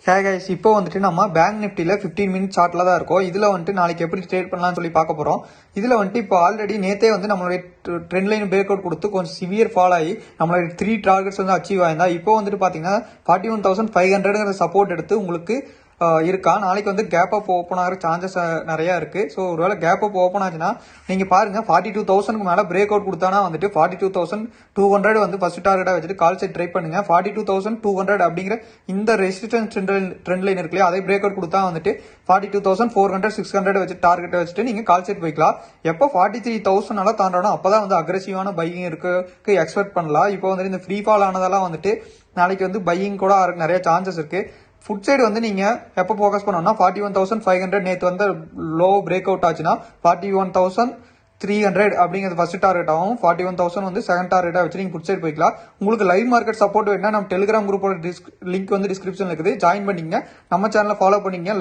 Hey guys, இப்போ வந்துட்டு நம்ம பேங்க் நிஃப்டியில் 15 மினிட் சார்ட்ல தான் இருக்கோம். இதில் வந்துட்டு நாளைக்கு எப்படி ட்ரேட் பண்ணலாம்னு சொல்லி பார்க்க போகிறோம். இதில் வந்துட்டு இப்போ ஆல்ரெடி நேற்றே வந்து நம்மளுடைய ட்ரெண்ட் லைன் பிரேக் அவுட் கொடுத்து கொஞ்சம் சிவியர் ஃபால் ஆகி நம்மளுடைய 3 டார்கெட்ஸ் வந்து அச்சீவ் ஆயிருந்தா. இப்போ வந்துட்டு பார்த்தீங்கன்னா 41,500 சப்போர்ட் எடுத்து உங்களுக்கு இருக்கா. நாளைக்கு வந்து கேப் அப் ஓப்பன் ஆகிற சான்சஸ் நிறைய இருக்கு. ஸோ ஒருவேளை கேப் அப் ஓப்பன் ஆச்சுன்னா நீங்க பாருங்க 42,000க்கு மேல பிரேக் அவுட் கொடுத்தானா வந்துட்டு 42,200 வந்து ஃபர்ஸ்ட் டார்கெட்டா வச்சுட்டு கால் செட் ட்ரை பண்ணுங்க. 42,200 அப்படிங்கிற இந்த ரெசிஸ்டன்ஸ் ட்ரெண்ட் லைன் இருக்கு, அதை பிரேக் அவுட் கொடுத்தா வந்துட்டு 42,400 600 வச்சு டார்கெட் வச்சுட்டு நீங்க கால் செட் போய்க்கலாம். எப்போ 43,000 தாண்டணும் அப்பதான் வந்து அக்ரெசிவான பையிங் இருக்கு எக்ஸ்பெக்ட் பண்ணலாம். இப்போ வந்துட்டு இந்த ஃப்ரீ ஃபால் ஆனதெல்லாம் வந்துட்டு நாளைக்கு வந்து பையிங் கூட நிறைய சான்சஸ் இருக்கு. ஃபுட் சைடு வந்து நீங்க எப்போ ஃபோக்கஸ் பண்ணோம்னா 41,500 நேற்று வந்து லோ பிரேக் அவுட் ஆச்சுன்னா 41,300 அப்படிங்கிறது ஃபர்ஸ்ட் டார்கெட் ஆகும். 41,000 வந்து செகண்ட் டார்கெட்டா வச்சு நீங்க ஃபுட் சைடு போய்க்கலாம். உங்களுக்கு லைவ் மார்க்கெட் சப்போர்ட் வேணும்னா நம்ம டெலிகிராம் குரூப்போட லிங்க் வந்து டிஸ்கிரிப்ஷன்ல இருக்குது, ஜாயின் பண்ணிங்க. நம்ம சேனலை ஃபாலோ பண்ணிங்க.